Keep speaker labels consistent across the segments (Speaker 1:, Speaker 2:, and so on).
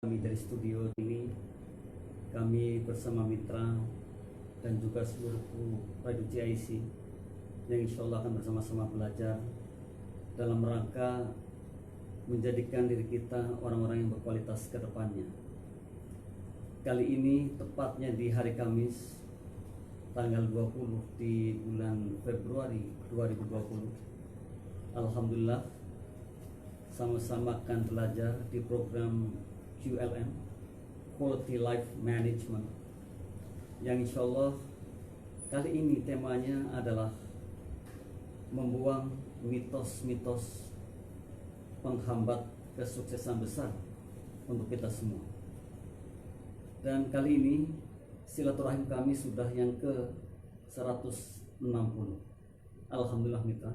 Speaker 1: Kami dari studio ini, kami bersama mitra dan juga seluruh kru Radio CIC yang insya Allah akan bersama-sama belajar dalam rangka menjadikan diri kita orang-orang yang berkualitas ke depannya. Kali ini tepatnya di hari Kamis tanggal 20 di bulan Februari 2020. Alhamdulillah sama-sama akan belajar di program QLM, Quality Life Management, yang insya Allah kali ini temanya adalah membuang mitos-mitos penghambat kesuksesan besar untuk kita semua. Dan kali ini silaturahim kami sudah yang ke 160. Alhamdulillah mitra,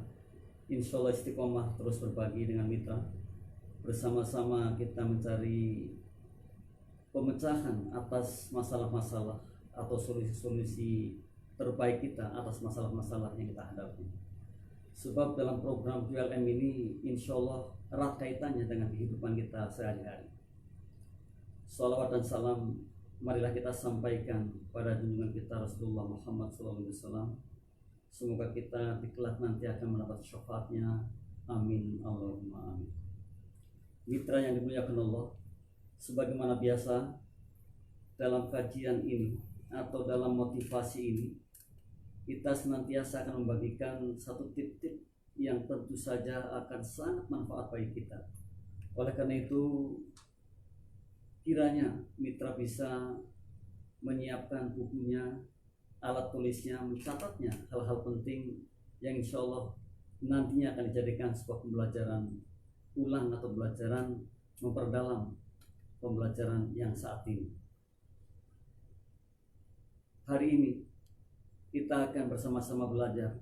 Speaker 1: insya Allah istiqomah terus berbagi dengan mitra. Bersama-sama kita mencari pemecahan atas masalah-masalah atau solusi-solusi terbaik kita atas masalah-masalah yang kita hadapi. Sebab dalam program QLM ini insya Allah erat kaitannya dengan kehidupan kita sehari-hari. Salawat dan salam marilah kita sampaikan pada junjungan kita Rasulullah Muhammad SAW. Semoga kita di kelak nanti akan mendapat syafaatnya. Amin Allahumma amin. Mitra yang dimuliakan Allah, sebagaimana biasa dalam kajian ini atau dalam motivasi ini, kita senantiasa akan membagikan satu tip-tip yang tentu saja akan sangat manfaat bagi kita. Oleh karena itu, kiranya mitra bisa menyiapkan bukunya, alat tulisnya, mencatatnya hal-hal penting yang insya Allah nantinya akan dijadikan sebuah pembelajaran ulang atau pembelajaran memperdalam pembelajaran yang saat ini. Hari ini kita akan bersama-sama belajar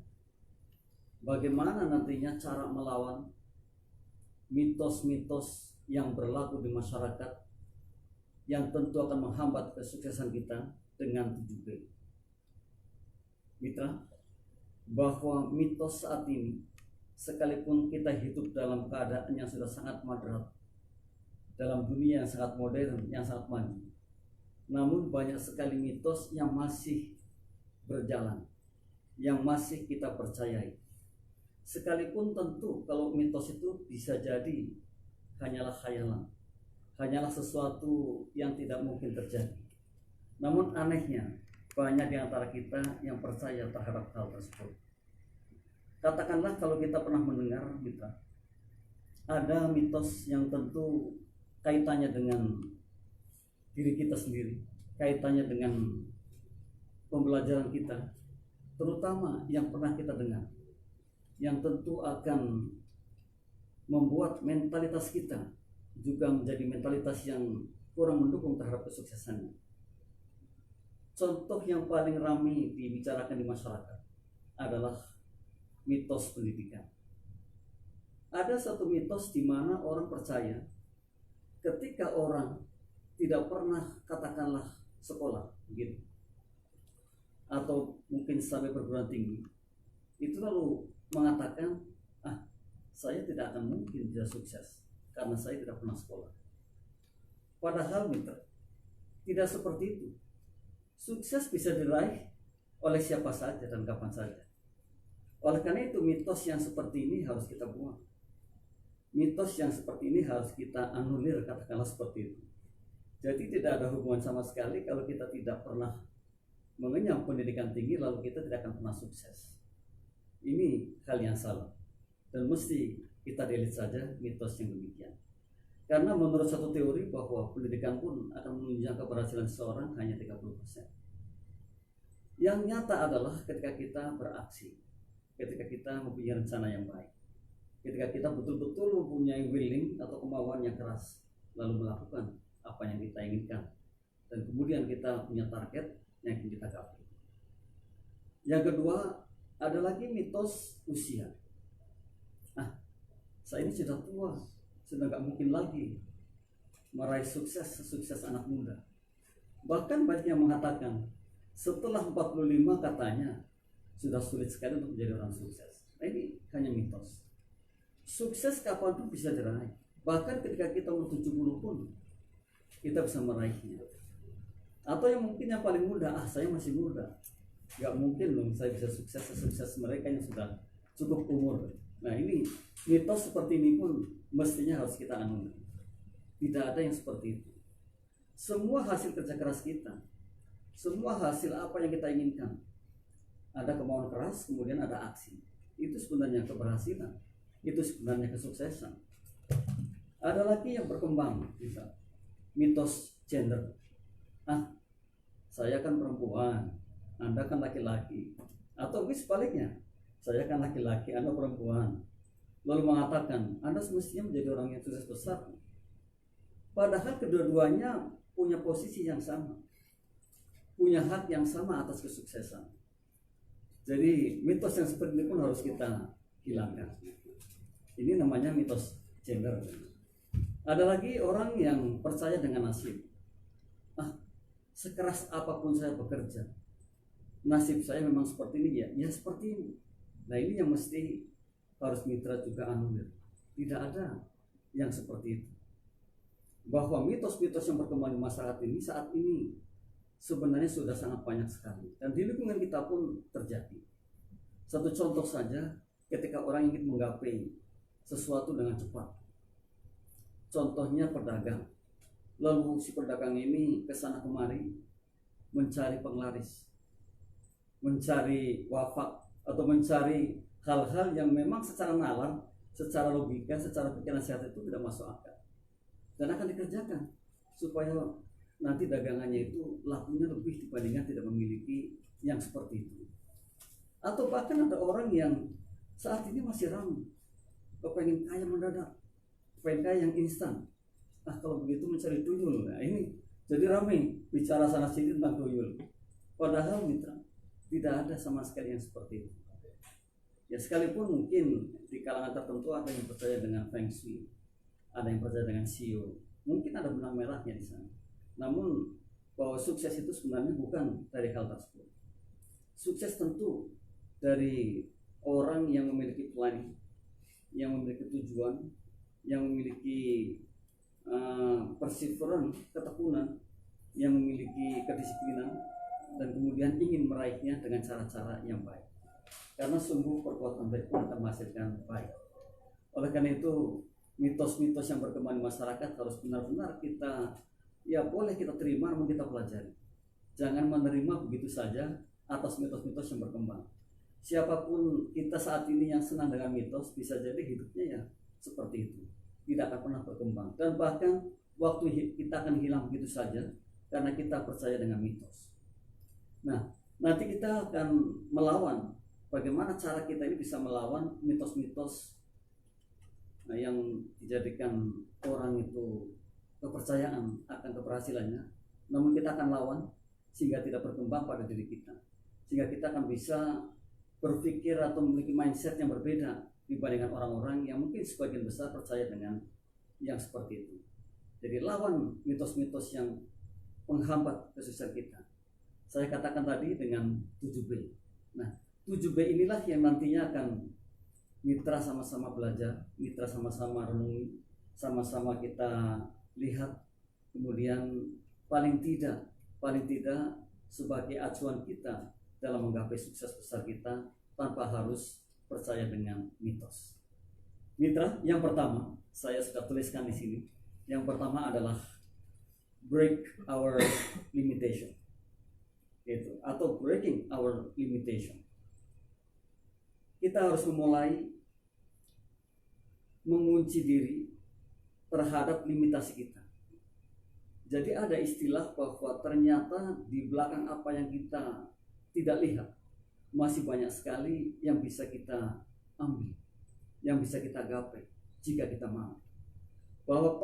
Speaker 1: bagaimana nantinya cara melawan mitos-mitos yang berlaku di masyarakat yang tentu akan menghambat kesuksesan kita dengan 7B. Mitra, bahwa mitos saat ini, sekalipun kita hidup dalam keadaan yang sudah sangat moderat, dalam dunia yang sangat modern, yang sangat maju, namun banyak sekali mitos yang masih berjalan, yang masih kita percayai. Sekalipun tentu kalau mitos itu bisa jadi hanyalah khayalan, hanyalah sesuatu yang tidak mungkin terjadi. Namun anehnya, banyak di antara kita yang percaya terhadap hal tersebut. Katakanlah kalau kita pernah mendengar mitra, ada mitos yang tentu kaitannya dengan diri kita sendiri, kaitannya dengan pembelajaran kita, terutama yang pernah kita dengar, yang tentu akan membuat mentalitas kita juga menjadi mentalitas yang kurang mendukung terhadap kesuksesannya. Contoh yang paling ramai dibicarakan di masyarakat adalah mitos pendidikan. Ada satu mitos di mana orang percaya ketika orang tidak pernah katakanlah sekolah gitu, atau mungkin sampai perguruan tinggi, itu lalu mengatakan, saya tidak akan mungkin bisa sukses karena saya tidak pernah sekolah. Padahal mitra, tidak seperti itu. Sukses bisa diraih oleh siapa saja dan kapan saja. Oleh karena itu mitos yang seperti ini harus kita buang. Mitos yang seperti ini harus kita anulir, katakanlah seperti itu. Jadi tidak ada hubungan sama sekali kalau kita tidak pernah mengenyam pendidikan tinggi lalu kita tidak akan pernah sukses. Ini hal yang salah. Dan mesti kita delete saja mitos yang demikian. Karena menurut satu teori bahwa pendidikan pun akan menunjang keberhasilan seseorang hanya 30%. Yang nyata adalah ketika kita beraksi, ketika kita mempunyai rencana yang baik, ketika kita betul-betul mempunyai willing atau kemauan yang keras, lalu melakukan apa yang kita inginkan, dan kemudian kita punya target yang ingin kita capai. Yang kedua, ada lagi mitos usia. Saya ini sudah tua, sudah gak mungkin lagi meraih sukses anak muda. Bahkan banyak yang mengatakan setelah 45 katanya sudah sulit sekali untuk menjadi orang sukses. Ini hanya mitos. Sukses kapanpun bisa diraih. Bahkan ketika kita umur 70 pun kita bisa meraihnya. Atau yang mungkin yang paling muda, saya masih muda, nggak mungkin dong saya bisa sukses sesukses mereka yang sudah cukup umur. Nah ini mitos seperti ini pun mestinya harus kita anu. Tidak ada yang seperti itu. Semua hasil kerja keras kita, semua hasil apa yang kita inginkan, ada kemauan keras, kemudian ada aksi. Itu sebenarnya keberhasilan, itu sebenarnya kesuksesan. Ada lagi yang berkembang, bisa mitos gender. Saya kan perempuan, Anda kan laki-laki. Atau sebaliknya, saya kan laki-laki, Anda perempuan. Lalu mengatakan, Anda semestinya menjadi orang yang sukses besar. Padahal kedua-duanya punya posisi yang sama, punya hak yang sama atas kesuksesan. Jadi mitos yang seperti ini pun harus kita hilangkan. Ini namanya mitos gender. Ada lagi orang yang percaya dengan nasib. Sekeras apapun saya bekerja, nasib saya memang seperti ini, ya seperti ini. Nah ini yang mesti harus mitra juga anulir. Tidak ada yang seperti itu. Bahwa mitos-mitos yang berkembang di masyarakat ini saat ini sebenarnya sudah sangat banyak sekali, dan di lingkungan kita pun terjadi. Satu contoh saja, ketika orang ingin menggapai sesuatu dengan cepat. Contohnya pedagang. Lalu si pedagang ini kesana kemari mencari penglaris, mencari wafak, atau mencari hal-hal yang memang secara nalar, secara logika, secara pikiran sehat itu tidak masuk akal. Dan akan dikerjakan supaya nanti dagangannya itu lakunya lebih dibandingkan tidak memiliki yang seperti itu. Atau bahkan ada orang yang saat ini masih ramai, kepengen kaya mendadak, kepengen kaya yang instan. Kalau begitu mencari tuyul. Nah ini jadi ramai bicara sana sini tentang tuyul. Padahal mitra, tidak ada sama sekali yang seperti itu. Ya sekalipun mungkin di kalangan tertentu ada yang percaya dengan Feng Shui, ada yang percaya dengan Shio, mungkin ada benang merahnya di sana. Namun bahwa sukses itu sebenarnya bukan dari hal tersebut. Sukses tentu dari orang yang memiliki planning, yang memiliki tujuan, yang memiliki perseverance, ketekunan, yang memiliki kedisiplinan, dan kemudian ingin meraihnya dengan cara-cara yang baik. Karena sungguh perbuatan baik pun akan menghasilkan baik. Oleh karena itu mitos-mitos yang berkembang di masyarakat harus benar-benar kita, ya boleh kita terima, namun kita pelajari. Jangan menerima begitu saja atas mitos-mitos yang berkembang. Siapapun kita saat ini yang senang dengan mitos, bisa jadi hidupnya ya seperti itu, tidak akan pernah berkembang, dan bahkan waktu kita akan hilang begitu saja karena kita percaya dengan mitos. Nah, nanti kita akan melawan, bagaimana cara kita ini bisa melawan mitos-mitos yang dijadikan orang itu kepercayaan akan keberhasilannya, namun kita akan lawan sehingga tidak berkembang pada diri kita, sehingga kita akan bisa berpikir atau memiliki mindset yang berbeda dibandingkan orang-orang yang mungkin sebagian besar percaya dengan yang seperti itu. Jadi lawan mitos-mitos yang menghambat kesuksesan kita. Saya katakan tadi dengan 7B. Nah, 7B inilah yang nantinya akan mitra sama-sama belajar, mitra sama-sama renungi, sama-sama kita lihat, kemudian paling tidak sebagai acuan kita dalam menggapai sukses besar kita tanpa harus percaya dengan mitos. Mitra, yang pertama saya sudah tuliskan di sini. Yang pertama adalah break our limitation, atau breaking our limitation. Kita harus memulai mengunci diri terhadap limitasi kita. Jadi ada istilah bahwa ternyata di belakang apa yang kita tidak lihat masih banyak sekali yang bisa kita ambil, yang bisa kita gapai jika kita mau. Bahwa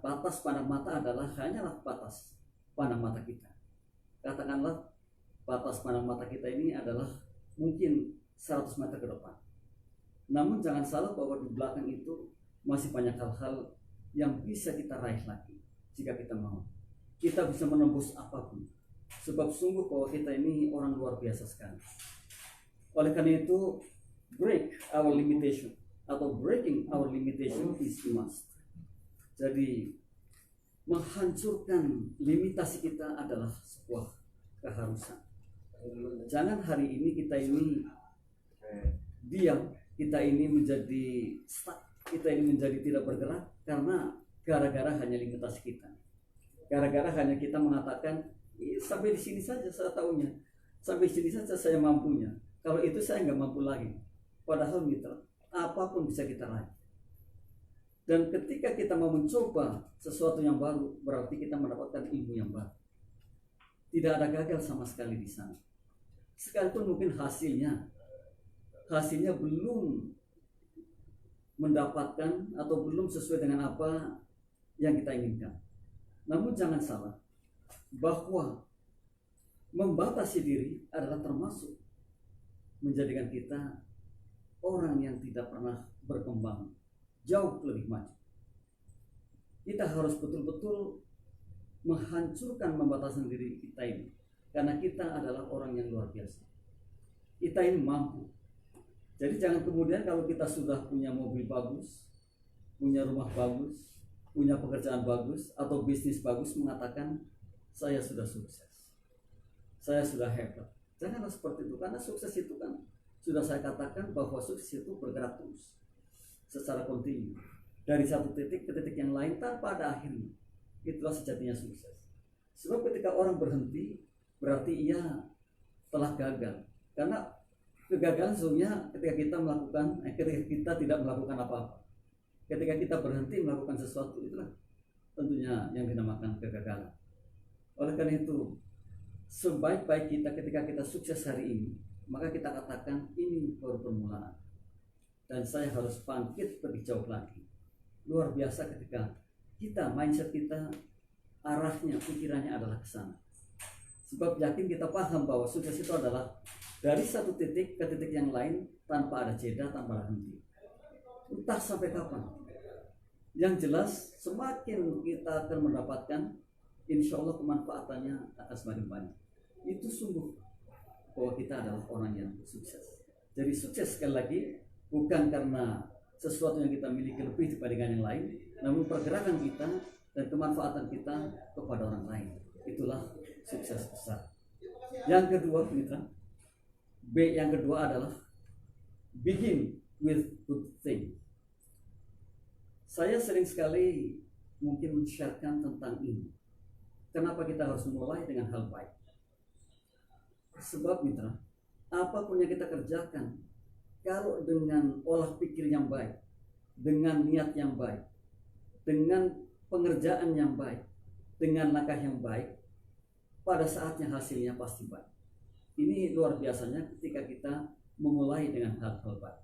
Speaker 1: batas pandang mata adalah hanyalah batas pandang mata kita. Katakanlah batas pandang mata kita ini adalah mungkin 100 meter ke depan. Namun jangan salah bahwa di belakang itu masih banyak hal-hal yang bisa kita raih lagi jika kita mau. Kita bisa menembus apapun. Sebab sungguh bahwa kita ini orang luar biasa sekali. Oleh karena itu, break our limitation atau breaking our limitation is must. Jadi menghancurkan limitasi kita adalah sebuah keharusan. Jangan hari ini kita ini diam, kita ini menjadi stuck, kita ini menjadi tidak bergerak karena gara-gara hanya limitasi kita. Gara-gara hanya kita mengatakan sampai di sini saja saya tahunya, sampai di sini saja saya mampunya. Kalau itu saya nggak mampu lagi. Padahal mitra, apapun bisa kita raih. Dan ketika kita mau mencoba sesuatu yang baru, berarti kita mendapatkan ilmu yang baru. Tidak ada gagal sama sekali di sana. Sekalipun mungkin hasilnya belum mendapatkan atau belum sesuai dengan apa yang kita inginkan. Namun jangan salah, bahwa membatasi diri adalah termasuk menjadikan kita orang yang tidak pernah berkembang jauh lebih maju. Kita harus betul-betul menghancurkan pembatasan diri kita ini, karena kita adalah orang yang luar biasa. Kita ini mampu. Jadi jangan kemudian kalau kita sudah punya mobil bagus, punya rumah bagus, punya pekerjaan bagus, atau bisnis bagus, mengatakan saya sudah sukses, saya sudah hebat. Janganlah seperti itu, karena sukses itu kan sudah saya katakan bahwa sukses itu bergerak terus secara kontinu dari satu titik ke titik yang lain tanpa ada akhirnya. Itulah sejatinya sukses. Sebab ketika orang berhenti berarti ia telah gagal, karena kegagalan sesungguhnya ketika kita tidak melakukan apa-apa. Ketika kita berhenti melakukan sesuatu, itulah tentunya yang dinamakan kegagalan. Oleh karena itu, sebaik-baik kita ketika kita sukses hari ini, maka kita katakan ini baru permulaan. Dan saya harus bangkit lebih jauh lagi. Luar biasa ketika kita, mindset kita, arahnya, pikirannya adalah ke sana. Sebab yakin kita paham bahwa sukses itu adalah dari satu titik ke titik yang lain tanpa ada jeda, tanpa ada henti. Entah sampai kapan. Yang jelas semakin kita akan mendapatkan, insya Allah kemanfaatannya akan semakin banyak. Itu sungguh bahwa kita adalah orang yang sukses. Jadi sukses sekali lagi bukan karena sesuatu yang kita miliki lebih dibandingkan yang lain, namun pergerakan kita dan kemanfaatan kita kepada orang lain. Itulah sukses besar. Yang kedua, mitra, B yang kedua adalah begin with good thing. Saya sering sekali mungkin men-sharekan tentang ini. Kenapa kita harus mulai dengan hal baik? Sebab mitra, apapun yang kita kerjakan, kalau dengan olah pikir yang baik, dengan niat yang baik, dengan pengerjaan yang baik, dengan langkah yang baik, pada saatnya hasilnya pasti baik. Ini luar biasanya ketika kita memulai dengan hal-hal baik.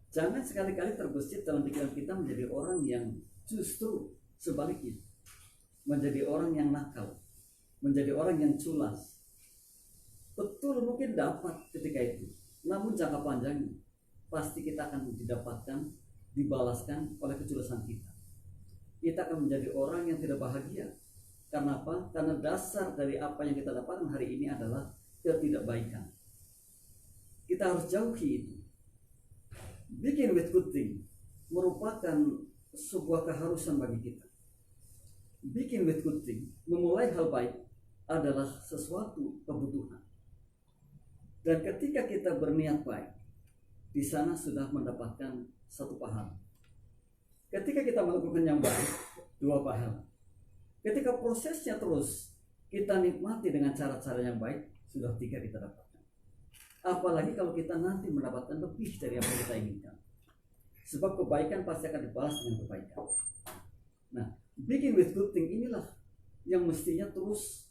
Speaker 1: Jangan sekali-kali terbesit dalam pikiran kita menjadi orang yang justru sebaliknya, menjadi orang yang nakal, menjadi orang yang culas. Betul mungkin dapat ketika itu, namun jangka panjangnya pasti kita akan didapatkan, dibalaskan oleh keculasan kita. Kita akan menjadi orang yang tidak bahagia. Karena apa? Karena dasar dari apa yang kita dapatkan hari ini adalah ketidakbaikan. Kita harus jauhi itu. Begin with good thing merupakan sebuah keharusan bagi kita. Begin with good thing, memulai hal baik adalah sesuatu kebutuhan. Dan ketika kita berniat baik, di sana sudah mendapatkan satu pahala. Ketika kita melakukan yang baik, dua pahala. Ketika prosesnya terus kita nikmati dengan cara-cara yang baik, sudah tiga kita dapatkan. Apalagi kalau kita nanti mendapatkan lebih dari apa yang kita inginkan. Sebab kebaikan pasti akan dibalas dengan kebaikan. Nah, begin with good thing inilah yang mestinya terus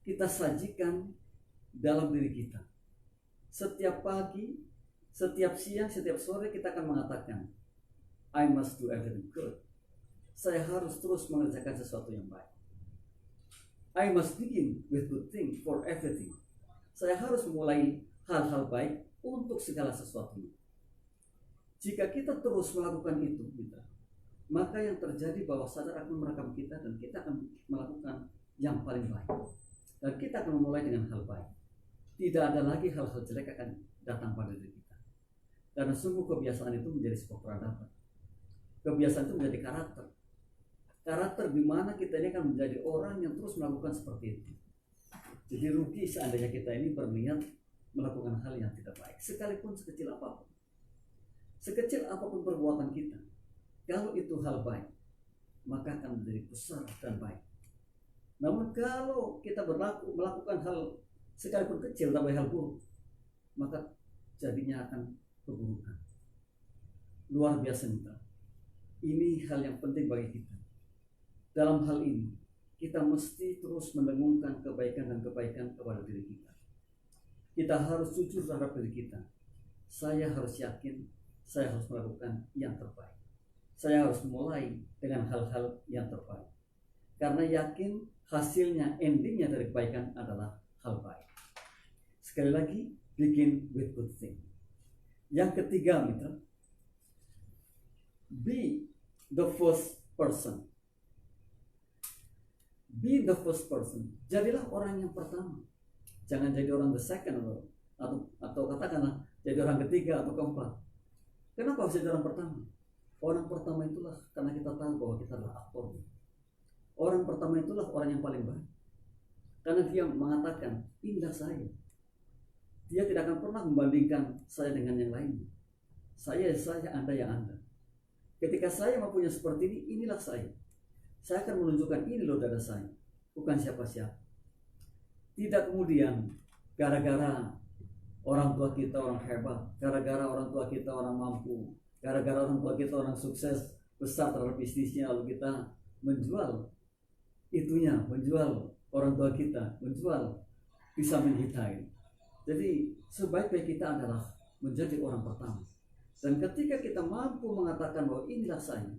Speaker 1: kita sajikan dalam diri kita. Setiap pagi, setiap siang, setiap sore kita akan mengatakan, I must do everything good. Saya harus terus mengerjakan sesuatu yang baik. I must begin with good thing for everything. Saya harus memulai hal-hal baik untuk segala sesuatunya. Jika kita terus melakukan itu, maka yang terjadi bahwa sadar akan merekam kita dan kita akan melakukan yang paling baik. Dan kita akan memulai dengan hal baik. Tidak ada lagi hal-hal jelek akan datang pada diri kita. Karena sungguh kebiasaan itu menjadi sebuah peradaban. Kebiasaan itu menjadi karakter. karakter di mana kita ini akan menjadi orang yang terus melakukan seperti itu. Jadi rugi seandainya kita ini berniat melakukan hal yang tidak baik, sekalipun sekecil apapun. Sekecil apapun perbuatan kita, kalau itu hal baik, maka akan menjadi besar dan baik. Namun kalau kita melakukan hal sekalipun kecil tapi hal buruk, maka jadinya akan keburukan. Luar biasa kita. Ini hal yang penting bagi kita. Dalam hal ini, kita mesti terus mendengungkan kebaikan dan kebaikan kepada diri kita. Kita harus jujur terhadap diri kita. Saya harus yakin, saya harus melakukan yang terbaik. Saya harus mulai dengan hal-hal yang terbaik. Karena yakin hasilnya, endingnya dari kebaikan adalah hal baik. Sekali lagi, begin with good thing. Yang ketiga, mitra, be the first person. Be the first person. Jadilah orang yang pertama. Jangan jadi orang the second atau katakanlah jadi orang ketiga atau keempat. Kenapa harus jadi orang pertama? Orang pertama itulah karena kita tahu bahwa kita adalah aktor. Orang pertama itulah orang yang paling baik. Karena dia mengatakan, inilah saya. Dia tidak akan pernah membandingkan saya dengan yang lain. Saya, Anda yang Anda. Ketika saya mempunyai seperti ini, inilah saya. Saya akan menunjukkan ini loh dada saya, bukan siapa-siapa. Tidak kemudian gara-gara orang tua kita orang hebat, gara-gara orang tua kita orang mampu, gara-gara orang tua kita orang sukses besar terhadap bisnisnya, lalu kita menjual itunya, menjual orang tua kita, menjual bisa menhitai. Jadi sebaik-baik kita adalah menjadi orang pertama. Dan ketika kita mampu mengatakan bahwa inilah saya,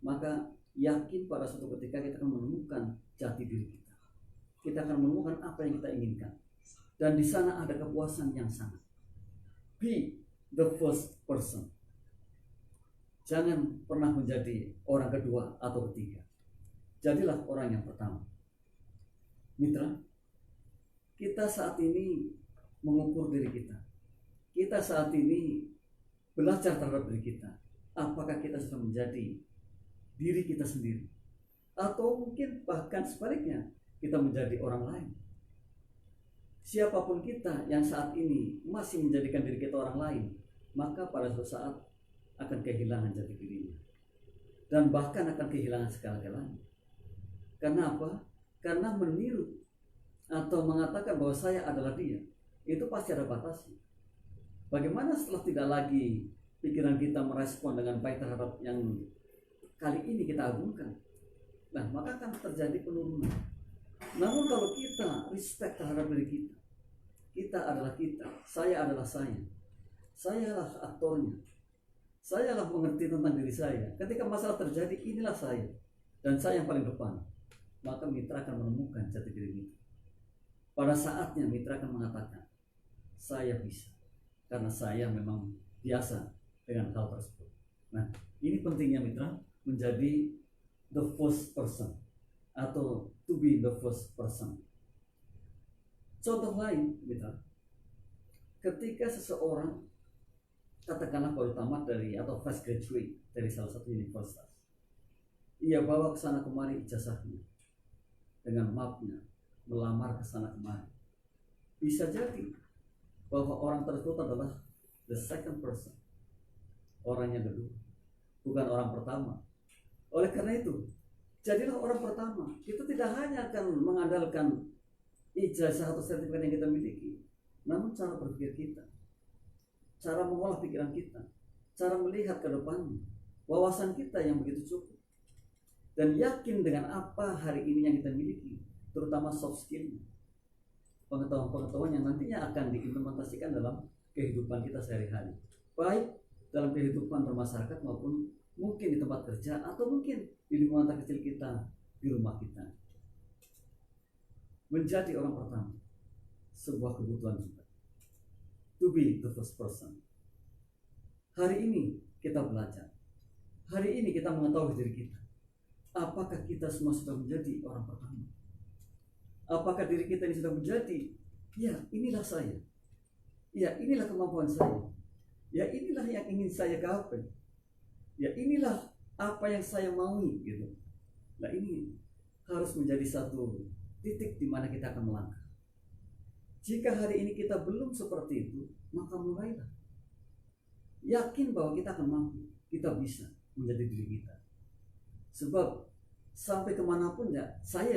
Speaker 1: maka yakin pada suatu ketika kita akan menemukan jati diri kita. Kita akan menemukan apa yang kita inginkan. Dan di sana ada kepuasan yang sangat. Be the first person. Jangan pernah menjadi orang kedua atau ketiga. Jadilah orang yang pertama. Mitra, kita saat ini mengukur diri kita. Kita saat ini belajar terhadap diri kita. Apakah kita sudah menjadi diri kita sendiri, atau mungkin bahkan sebaliknya kita menjadi orang lain. Siapapun kita yang saat ini masih menjadikan diri kita orang lain, maka pada suatu saat akan kehilangan jati dirinya, dan bahkan akan kehilangan segala-galanya. Karena apa? Karena meniru atau mengatakan bahwa saya adalah dia, itu pasti ada batasnya. Bagaimana setelah tidak lagi pikiran kita merespon dengan baik terhadap yang kali ini kita agungkan, nah maka akan terjadi penurunan. Namun kalau kita respect terhadap diri kita, kita adalah kita, saya adalah saya lah aktornya, saya lah mengerti tentang diri saya. Ketika masalah terjadi, inilah saya, dan saya yang paling depan, maka mitra akan menemukan jati diri mitra. Pada saatnya mitra akan mengatakan, saya bisa, karena saya memang biasa dengan hal tersebut. Nah, ini pentingnya mitra, menjadi the first person atau to be the first person. Contoh lain, ketika seseorang katakanlah baru tamat dari atau fresh graduate dari salah satu universitas, ia bawa ke sana kemari ijazahnya dengan mapnya, melamar ke sana kemari. Bisa jadi bahwa orang tersebut adalah the second person, orang yang kedua, bukan orang pertama. Oleh karena itu, jadilah orang pertama. Itu tidak hanya akan mengandalkan ijazah atau sertifikat yang kita miliki, namun cara berpikir kita, cara mengolah pikiran kita, cara melihat ke depannya, wawasan kita yang begitu cukup, dan yakin dengan apa hari ini yang kita miliki, terutama soft skill, pengetahuan-pengetahuan yang nantinya akan diimplementasikan dalam kehidupan kita sehari-hari, baik dalam kehidupan bermasyarakat maupun mungkin di tempat kerja, atau mungkin di lingkungan terkecil kita, di rumah kita. Menjadi orang pertama, sebuah kebutuhan juga. To be the first person. Hari ini kita belajar. Hari ini kita mengetahui diri kita. Apakah kita semua sudah menjadi orang pertama? Apakah diri kita ini sudah menjadi, ya inilah saya, ya inilah kemampuan saya, ya inilah yang ingin saya gapai, ya inilah apa yang saya maui gitu. Nah ini harus menjadi satu titik di mana kita akan melangkah. Jika hari ini kita belum seperti itu, maka mulailah. Yakin bahwa kita akan mampu, kita bisa menjadi diri kita. Sebab sampai kemanapun ya saya.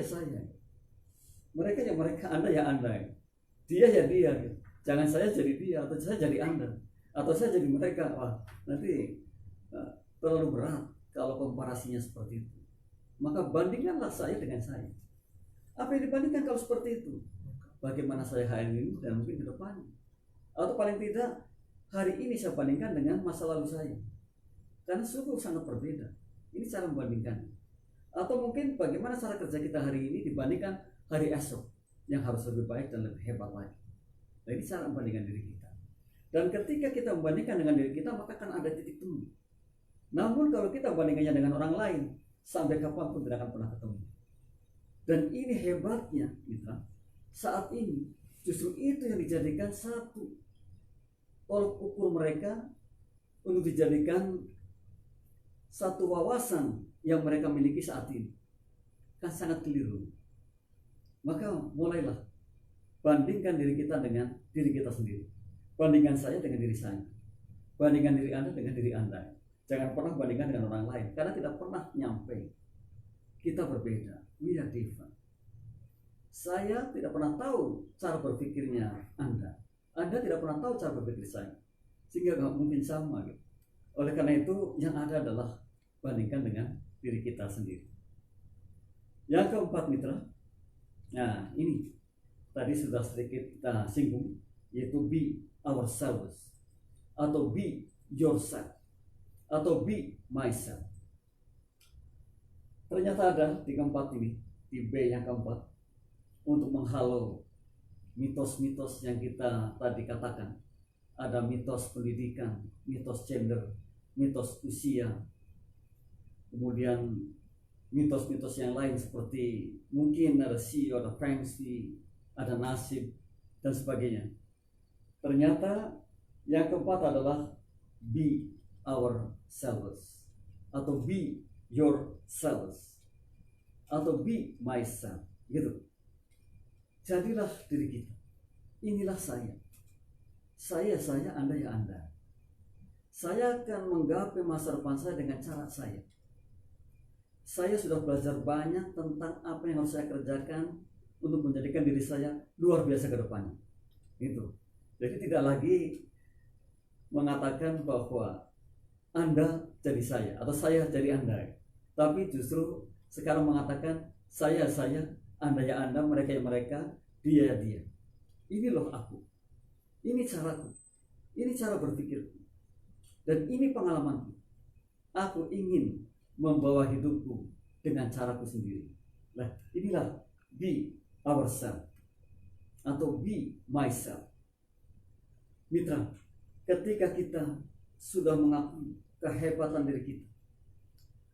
Speaker 1: Mereka ya mereka, Anda ya Anda. Dia ya dia. Jangan saya jadi dia atau saya jadi Anda. Atau saya jadi mereka. Wah, nanti terlalu berat kalau komparasinya seperti itu. Maka bandingkanlah saya dengan saya. Apa yang dibandingkan kalau seperti itu? Bagaimana saya hari ini dan mungkin ke depannya. Atau paling tidak hari ini saya bandingkan dengan masa lalu saya. Karena sungguh sangat berbeda. Ini cara membandingkan. Atau mungkin bagaimana cara kerja kita hari ini dibandingkan hari esok yang harus lebih baik dan lebih hebat lagi. Nah, ini cara membandingkan diri kita. Dan ketika kita membandingkan dengan diri kita, maka akan ada titik temu. Namun kalau kita membandingkannya dengan orang lain, sampai kapanpun tidak akan pernah ketemu. Dan ini hebatnya, mitra. Saat ini justru itu yang dijadikan satu tolak ukur mereka untuk dijadikan satu wawasan yang mereka miliki saat ini. Kan sangat keliru. Maka mulailah bandingkan diri kita dengan diri kita sendiri. Bandingkan saya dengan diri saya. Bandingkan diri Anda dengan diri Anda. Jangan pernah bandingkan dengan orang lain, karena tidak pernah nyampe. Kita berbeda. We are different. Saya tidak pernah tahu cara berpikirnya Anda. Anda tidak pernah tahu cara berpikir saya. Sehingga nggak mungkin sama gitu. Oleh karena itu yang ada adalah bandingkan dengan diri kita sendiri. Yang keempat, mitra. Nah ini tadi sudah sedikit kita singgung, yaitu be ourselves, atau be yourself, atau be myself. Ternyata ada di keempat ini, di B yang keempat, untuk menghalau mitos-mitos yang kita tadi katakan. Ada mitos pendidikan, mitos gender, mitos usia, kemudian mitos-mitos yang lain seperti mungkin ada CEO, ada fengsi, ada nasib, dan sebagainya. Ternyata yang keempat adalah be ourselves, atau be yourselves, atau be myself, gitu. Jadilah diri kita. Inilah saya. Saya, Anda ya Anda. Saya akan menggapai masa depan saya dengan cara saya. Saya sudah belajar banyak tentang apa yang harus saya kerjakan untuk menjadikan diri saya luar biasa ke depannya. Gitu. Jadi tidak lagi mengatakan bahwa Anda jadi saya atau saya jadi Anda. Tapi justru sekarang mengatakan saya, Anda ya Anda, mereka ya mereka, dia ya dia. Ini loh aku. Ini caraku. Ini cara berpikirku. Dan ini pengalamanku. Aku ingin membawa hidupku dengan caraku sendiri. Nah, inilah be ourselves atau be myself. Mitra, ketika kita sudah mengakui kehebatan diri kita,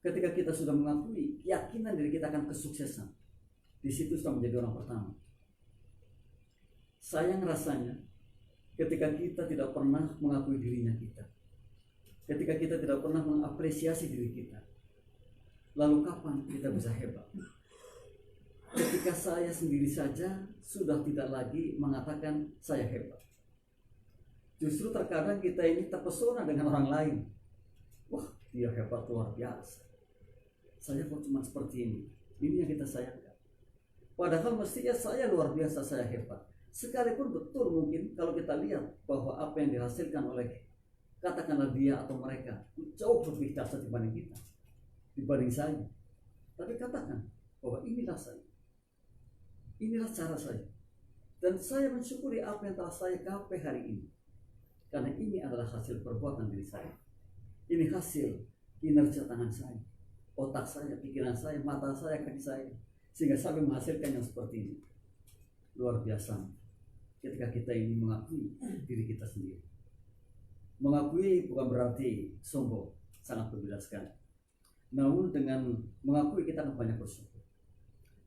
Speaker 1: ketika kita sudah mengakui keyakinan diri kita akan kesuksesan, di situ sudah menjadi orang pertama. Sayang rasanya ketika kita tidak pernah mengakui dirinya kita, ketika kita tidak pernah mengapresiasi diri kita, lalu kapan kita bisa hebat? Ketika saya sendiri saja sudah tidak lagi mengatakan saya hebat. Justru terkadang kita ini terpesona dengan orang lain. Wah, dia hebat luar biasa. Saya kok cuma seperti ini. Ini yang kita sayangkan. Padahal mestinya saya luar biasa, saya hebat. Sekalipun betul mungkin kalau kita lihat bahwa apa yang dihasilkan oleh katakanlah dia atau mereka jauh lebih dahsyat dibanding kita, dibanding saya. Tapi katakan bahwa inilah saya. Inilah cara saya. Dan saya mensyukuri apa yang telah saya capai hari ini. Karena ini adalah hasil perbuatan diri saya. Ini hasil kinerja tangan saya, otak saya, pikiran saya, mata saya, kaki saya. Sehingga sampai menghasilkan yang seperti ini. Luar biasa ketika kita ini mengakui diri kita sendiri. Mengakui bukan berarti sombong, sangat berbeda sekali. Namun dengan mengakui kita akan banyak bersyukur.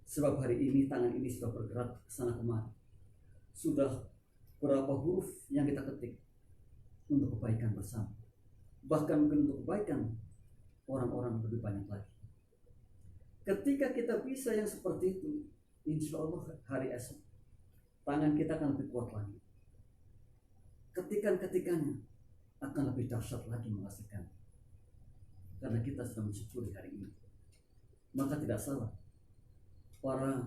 Speaker 1: Sebab hari ini tangan ini sudah bergerak ke sana kemari. Sudah berapa huruf yang kita ketik untuk kebaikan bersama. Bahkan mungkin untuk kebaikan orang-orang lebih banyak lagi. Ketika kita bisa yang seperti itu, insya Allah hari esok tangan kita akan lebih kuat lagi. Ketikan-ketikannya akan lebih dahsyat lagi menghasilkan. Karena kita sudah mensyukuri hari ini. Maka tidak salah para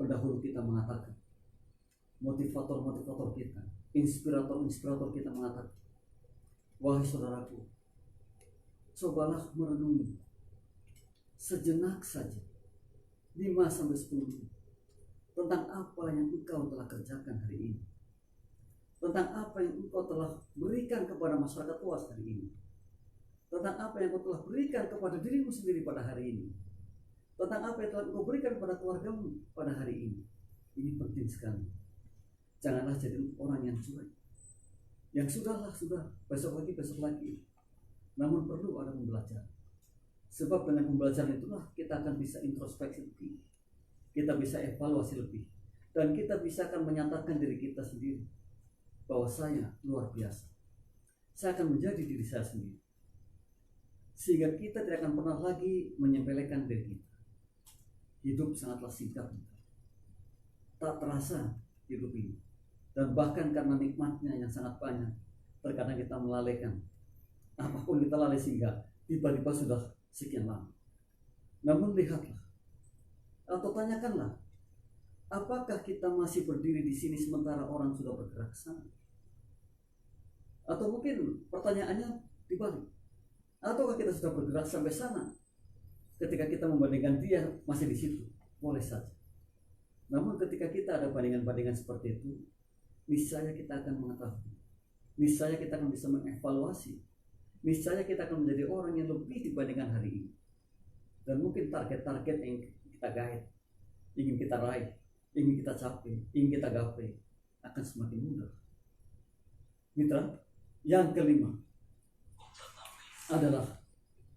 Speaker 1: pendahulu kita mengatakan, motivator-motivator kita, inspirator-inspirator kita mengatakan, wahai saudaraku, cobalah merenungi sejenak saja 5-10 menit tentang apa yang engkau telah kerjakan hari ini, tentang apa yang engkau telah berikan kepada masyarakat luas hari ini, tentang apa yang engkau telah berikan kepada dirimu sendiri pada hari ini, tentang apa yang telah engkau berikan kepada keluargamu pada hari ini. Ini penting sekali. Janganlah jadi orang yang cuek, yang sudah, besok lagi. Namun perlu ada pembelajaran. Sebab dengan pembelajaran itulah kita akan bisa introspeksi lebih, kita bisa evaluasi lebih, dan kita bisa akan menyatakan diri kita sendiri bahwa saya luar biasa. Saya akan menjadi diri saya sendiri, sehingga kita tidak akan pernah lagi menyepelekan diri kita. Hidup sangatlah singkat, tak terasa hidup ini, dan bahkan karena nikmatnya yang sangat banyak, terkadang kita melalaikan. Apapun kita lalai sehingga tiba-tiba sudah sekian lama. Namun lihatlah, atau tanyakanlah, apakah kita masih berdiri di sini sementara orang sudah bergerak ke sana? Atau mungkin pertanyaannya dibalik, ataukah kita sudah bergerak sampai sana? Ketika kita membandingkan dia masih di situ, boleh saja. Namun ketika kita ada bandingan-bandingan seperti itu, niscaya kita akan mengetahui, niscaya kita akan bisa mengevaluasi, niscaya kita akan menjadi orang yang lebih dibandingkan hari ini. Dan mungkin target-target yang kita gaet, ingin kita raih, ingin kita capai, ingin kita gapai, akan semakin mudah. Mitra, yang kelima adalah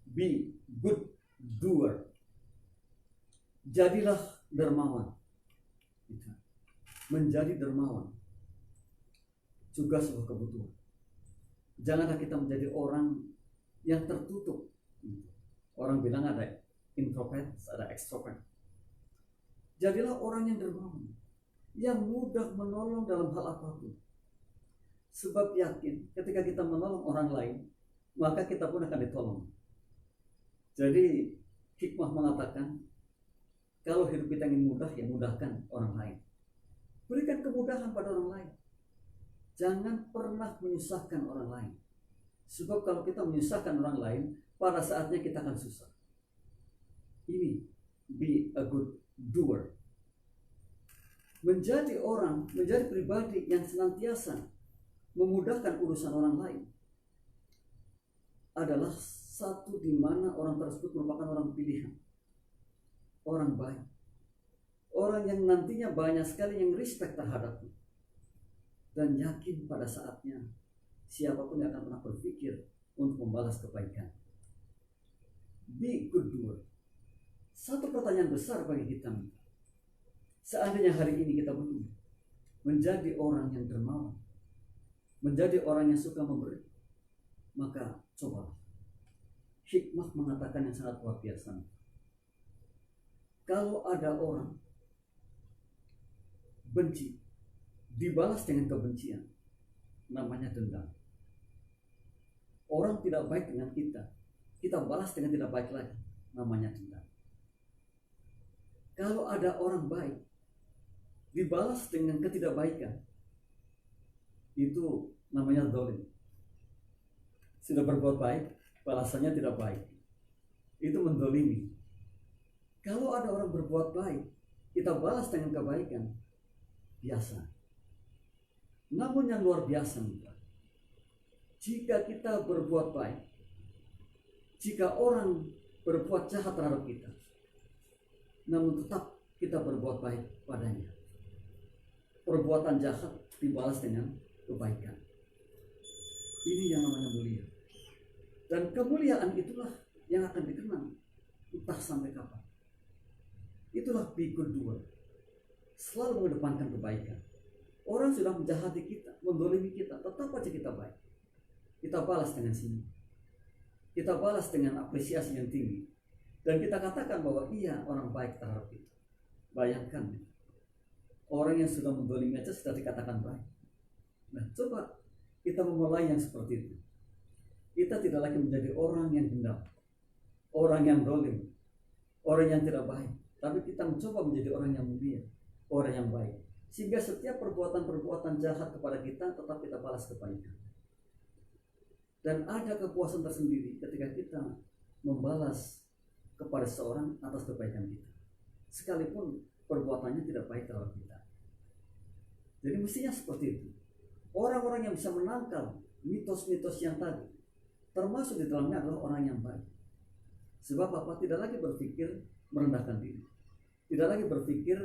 Speaker 1: be good doer. Jadilah dermawan. Menjadi dermawan juga sebuah kebutuhan. Janganlah kita menjadi orang yang tertutup. Orang bilang ada introvert, ada extrovert. Jadilah orang yang dermawan, yang mudah menolong dalam hal apapun. Sebab yakin ketika kita menolong orang lain, maka kita pun akan ditolong. Jadi hikmah mengatakan, kalau hidup kita ingin mudah, ya mudahkan orang lain. Berikan kemudahan pada orang lain. Jangan pernah menyusahkan orang lain. Sebab kalau kita menyusahkan orang lain, pada saatnya kita akan susah. Ini be a good doer. Menjadi orang, menjadi pribadi yang senantiasa memudahkan urusan orang lain adalah satu di mana orang tersebut merupakan orang pilihan, orang baik, orang yang nantinya banyak sekali yang respect terhadapnya, dan yakin pada saatnya siapapun yang akan pernah berpikir untuk membalas kebaikan. Be good doer. Satu pertanyaan besar bagi kita, seandainya hari ini kita belum menjadi orang yang dermawan, menjadi orang yang suka memberi, maka coba. Hikmah mengatakan yang sangat luar biasa. Kalau ada orang benci, dibalas dengan kebencian, namanya dendam. Orang tidak baik dengan kita, kita balas dengan tidak baik lagi, namanya dendam. Kalau ada orang baik, dibalas dengan ketidakbaikan, itu namanya zalim. Sudah berbuat baik, balasannya tidak baik, itu mendolimi. Kalau ada orang berbuat baik, kita balas dengan kebaikan, biasa. Namun yang luar biasa, jika kita berbuat baik, jika orang berbuat jahat terhadap kita, namun tetap kita berbuat baik padanya, perbuatan jahat dibalas dengan kebaikan. Ini yang namanya mulia. Dan kemuliaan itulah yang akan dikenang entah sampai kapan. Itulah be good doer. Selalu mengedepankan kebaikan. Orang sudah menjahati kita, mendolimi kita, tetap aja kita baik. Kita balas dengan senyum. Kita balas dengan apresiasi yang tinggi. Dan kita katakan bahwa iya orang baik terhadap kita. Bayangkan, orang yang sudah mendolimi aja sudah dikatakan baik. Nah, coba kita memulai yang seperti itu. Kita tidak lagi menjadi orang yang dendam, orang yang dolim, orang yang tidak baik. Tapi kita mencoba menjadi orang yang mulia, orang yang baik. Sehingga setiap perbuatan-perbuatan jahat kepada kita tetap kita balas kebaikan. Dan ada kepuasan tersendiri ketika kita membalas kepada seorang atas kebaikan kita, sekalipun perbuatannya tidak baik terhadap kita. Jadi mestinya seperti itu. Orang-orang yang bisa menangkal mitos-mitos yang tadi, termasuk di dalamnya adalah orang yang baik. Sebab apa? Tidak lagi berpikir merendahkan diri, tidak lagi berpikir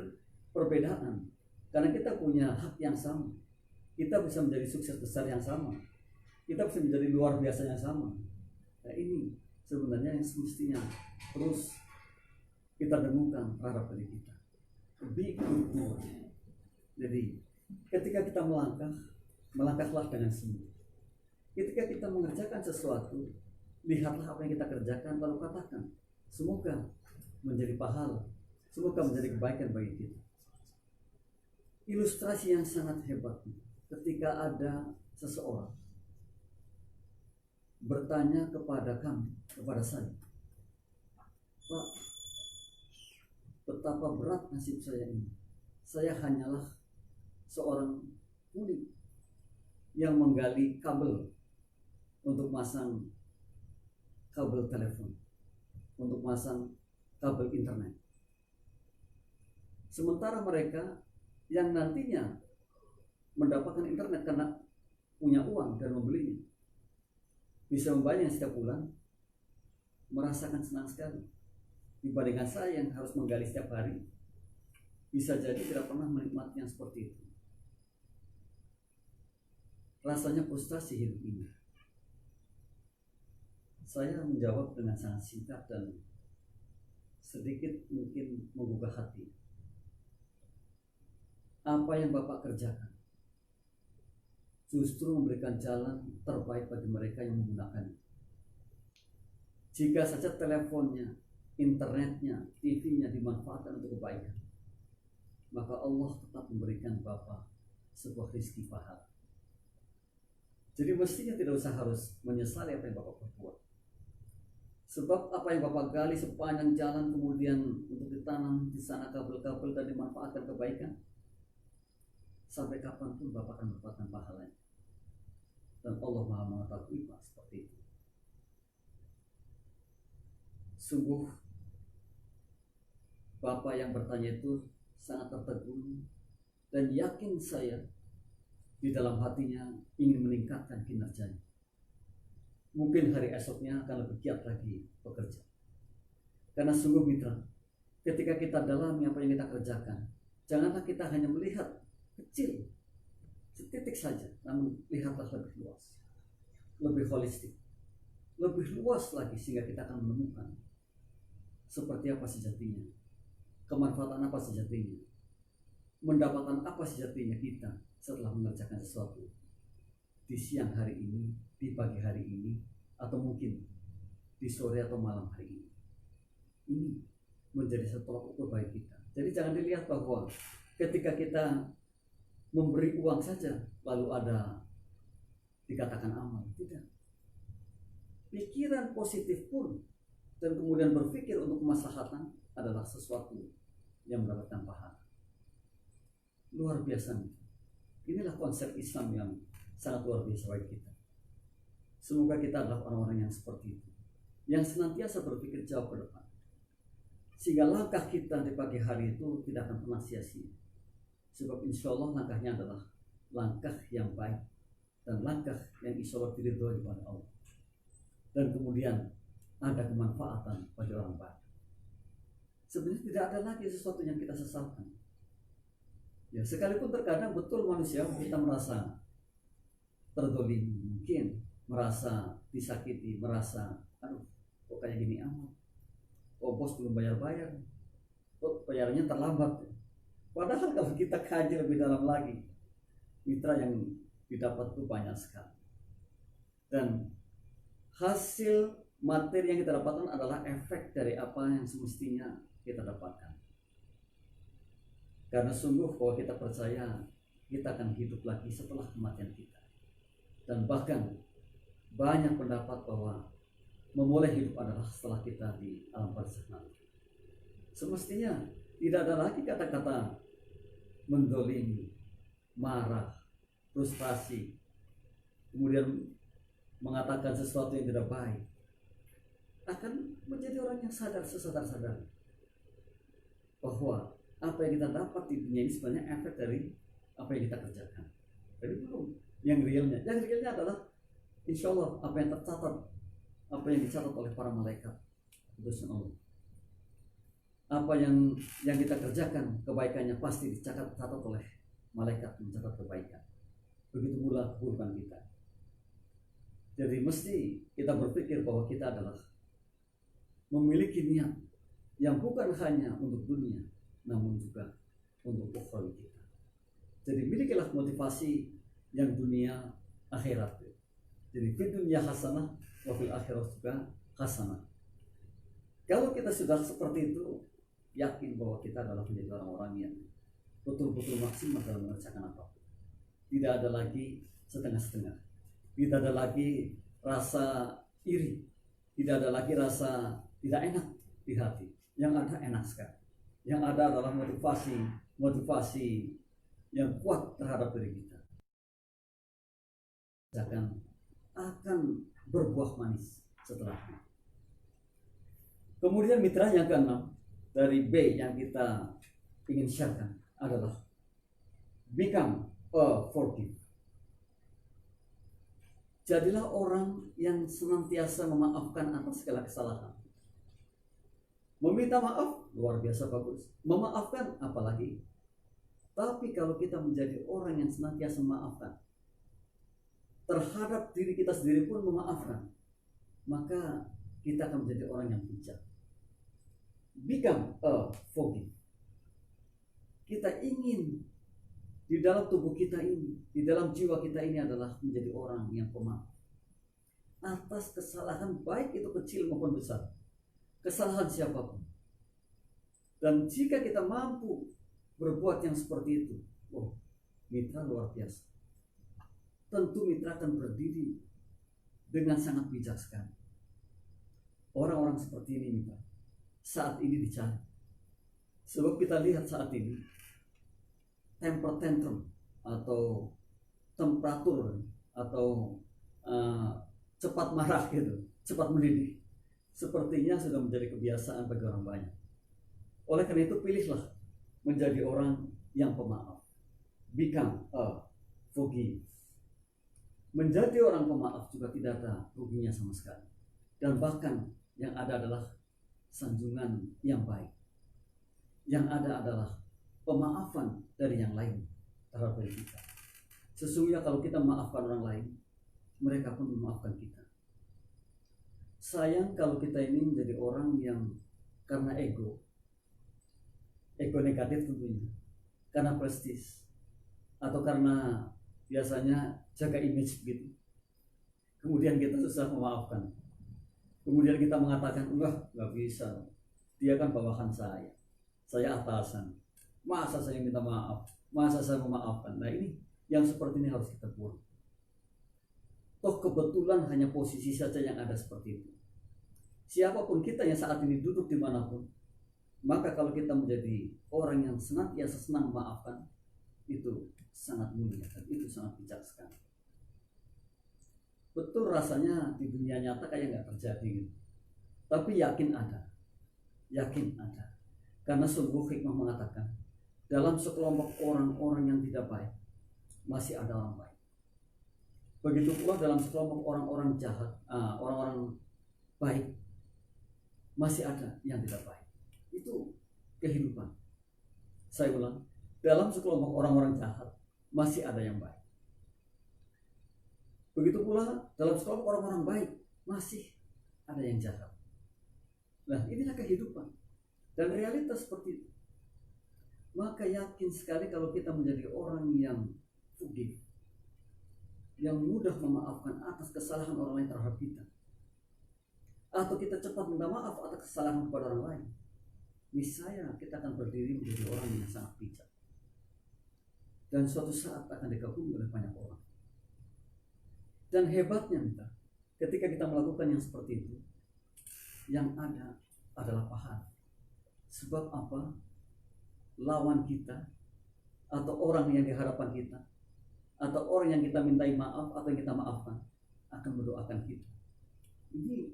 Speaker 1: perbedaan, karena kita punya hak yang sama. Kita bisa menjadi sukses besar yang sama, kita bisa menjadi luar biasa yang sama. Nah, ini sebenarnya yang semestinya terus kita dengungkan terhadap diri kita. Be good boy. Jadi ketika kita melangkahlah dengan sungguh. Ketika kita mengerjakan sesuatu, lihatlah apa yang kita kerjakan, lalu katakan, semoga menjadi pahala, semoga menjadi kebaikan bagi kita. Ilustrasi yang sangat hebat ketika ada seseorang bertanya kepada kami, kepada saya, Pak, betapa berat nasib saya ini. Saya hanyalah seorang kuli yang menggali kabel untuk masang kabel telepon, untuk masang kabel internet. Sementara mereka yang nantinya mendapatkan internet karena punya uang dan membelinya, bisa membayarnya setiap bulan, merasakan senang sekali. Dibandingkan saya yang harus menggali setiap hari, bisa jadi tidak pernah menikmati yang seperti itu. Rasanya frustasi hidup ini. Saya menjawab dengan sangat singkat dan sedikit mungkin menggugah hati. Apa yang Bapak kerjakan justru memberikan jalan terbaik bagi mereka yang menggunakannya. Jika saja teleponnya, internetnya, TV-nya dimanfaatkan untuk kebaikan, maka Allah tetap memberikan Bapak sebuah rezeki pahala. Jadi mestinya tidak usah harus menyesali apa yang Bapak perbuat. Sebab apa yang Bapak gali sepanjang jalan kemudian untuk ditanam di sana kabel-kabel dan dimanfaatkan kebaikan, sampai kapanpun Bapak akan mendapatkan pahalanya. Dan Allah Maha mengetahui Pak seperti itu. Sungguh Bapak yang bertanya itu sangat tertegun dan yakin saya di dalam hatinya ingin meningkatkan kinerjanya. Mungkin hari esoknya akan lebih giat lagi bekerja. Karena sungguh mitra, ketika kita dalami apa yang kita kerjakan, janganlah kita hanya melihat kecil, setitik saja, namun lihatlah lebih luas, lebih holistik, lebih luas lagi, sehingga kita akan menemukan seperti apa sejatinya, kemanfaatan apa sejatinya, mendapatkan apa sejatinya kita setelah mengerjakan sesuatu di siang hari ini, di pagi hari ini, atau mungkin di sore atau malam hari ini. Ini menjadi satu tolak ukur bagi kita. Jadi jangan dilihat bahwa ketika kita memberi uang saja lalu ada dikatakan amal. Tidak. Pikiran positif pun dan kemudian berpikir untuk kemaslahatan adalah sesuatu yang mendapatkan pahala. Luar biasa. Inilah konsep Islam yang sangat luar biasa bagi kita. Semoga kita adalah orang-orang yang seperti itu, yang senantiasa berpikir jauh ke depan, sehingga langkah kita di pagi hari itu tidak akan pernah sia-sia. Sebab insya Allah langkahnya adalah langkah yang baik dan langkah yang insya Allah diridhoi oleh Allah. Dan kemudian ada kemanfaatan bagi orang baik. Sebenarnya tidak ada lagi sesuatu yang kita sesalkan. Ya, sekalipun terkadang betul manusia kita merasa terdolimi, mungkin merasa disakiti, merasa aduh kok kayak gini amat, kok bos belum bayar-bayar, kok bayarnya terlambat. Padahal kalau kita kaji lebih dalam lagi, mitra yang didapat itu banyak sekali. Dan hasil materi yang kita dapatkan adalah efek dari apa yang semestinya kita dapatkan. Karena sungguh bahwa kita percaya kita akan hidup lagi setelah kematian kita. Dan bahkan banyak pendapat bahwa memulai hidup adalah setelah kita di alam barzakh nanti. Semestinya tidak ada lagi kata-kata mendolimi, marah, frustrasi, kemudian mengatakan sesuatu yang tidak baik. Akan menjadi orang yang sadar sesadar-sadar bahwa apa yang kita dapat di dunia ini sebenarnya efek dari apa yang kita kerjakan. Jadi belum yang realnya. Yang realnya adalah insya Allah apa yang tercatat, apa yang dicatat oleh para malaikat utusan Allah. Apa yang kita kerjakan kebaikannya pasti dicatat oleh malaikat mencatat kebaikan. Begitu pula keburukan kita. Jadi mesti kita berpikir bahwa kita adalah memiliki niat yang bukan hanya untuk dunia, namun juga untuk ukhrawi kita. Jadi milikilah motivasi yang dunia akhirat. Jadi di dunia hasanah, wa fil akhirat juga hasanah. Kalau kita sudah seperti itu, yakin bahwa kita adalah menjadi orang-orang yang betul-betul maksimal dalam mengerjakan apapun. Tidak ada lagi setengah-setengah. Tidak ada lagi rasa iri. Tidak ada lagi rasa tidak enak di hati. Yang ada enak sekali. Yang ada adalah motivasi yang kuat terhadap diri kita. Akan berbuah manis setelahnya. Kemudian mitra yang keenam dari B yang kita ingin sharekan adalah become a forgive. Jadilah orang yang senantiasa memaafkan atas segala kesalahan. Meminta maaf luar biasa bagus. Memaafkan apalagi. Tapi kalau kita menjadi orang yang senantiasa memaafkan, terhadap diri kita sendiri pun memaafkan, maka kita akan menjadi orang yang bijak. Become a forgive. Kita ingin di dalam tubuh kita ini, di dalam jiwa kita ini adalah menjadi orang yang pemaaf atas kesalahan, baik itu kecil maupun besar, kesalahan siapapun. Dan jika kita mampu berbuat yang seperti itu, mitra luar biasa. Tentu mitra akan berdiri dengan sangat bijak sekali. Orang-orang seperti ini mitra saat ini dicari. Sebab kita lihat saat ini temper tantrum atau temperatur atau cepat marah gitu, cepat mendidih, sepertinya sudah menjadi kebiasaan bagi orang banyak. Oleh karena itu pilihlah menjadi orang yang pemaaf. Become a forgive. Menjadi orang pemaaf juga tidak ada ruginya sama sekali. Dan bahkan yang ada adalah sanjungan yang baik. Yang ada adalah pemaafan dari yang lain terhadap diri kita. Sesungguhnya kalau kita memaafkan orang lain, mereka pun memaafkan kita. Sayang kalau kita ini menjadi orang yang karena ego negatif tentunya, karena prestis, atau karena biasanya jaga image gitu, kemudian kita susah memaafkan. Kemudian kita mengatakan, nggak bisa, dia kan bawahan saya atasan, masa saya minta maaf, masa saya memaafkan. Nah ini yang seperti ini harus kita buang. Toh kebetulan hanya posisi saja yang ada seperti itu. Siapapun kita yang saat ini duduk dimanapun, maka kalau kita menjadi orang yang senantiasa senang memaafkan, itu sangat mulia dan itu sangat bijak sekali. Betul rasanya di dunia nyata kayak nggak terjadi gitu. Tapi yakin ada. Karena sungguh hikmah mengatakan, dalam sekelompok orang-orang yang tidak baik, masih ada orang baik. Begitu pula dalam sekelompok orang-orang jahat, orang-orang baik, masih ada yang tidak baik. Itu kehidupan. Saya ulang, dalam sekelompok orang-orang jahat, masih ada yang baik. Begitu pula dalam sekelompok orang-orang baik, masih ada yang jahat. Nah, inilah kehidupan. Dan realitas seperti itu. Maka yakin sekali kalau kita menjadi orang yang forgive, yang mudah memaafkan atas kesalahan orang lain terhadap kita, atau kita cepat minta maaf atas kesalahan kepada orang lain, niscaya kita akan berdiri menjadi orang yang sangat bijak dan suatu saat akan dikagumi oleh banyak orang. Dan hebatnya minta, ketika kita melakukan yang seperti itu, yang ada adalah pahala. Sebab apa? Lawan kita atau orang yang dihadapan kita atau orang yang kita mintai maaf atau yang kita maafkan akan mendoakan kita. Ini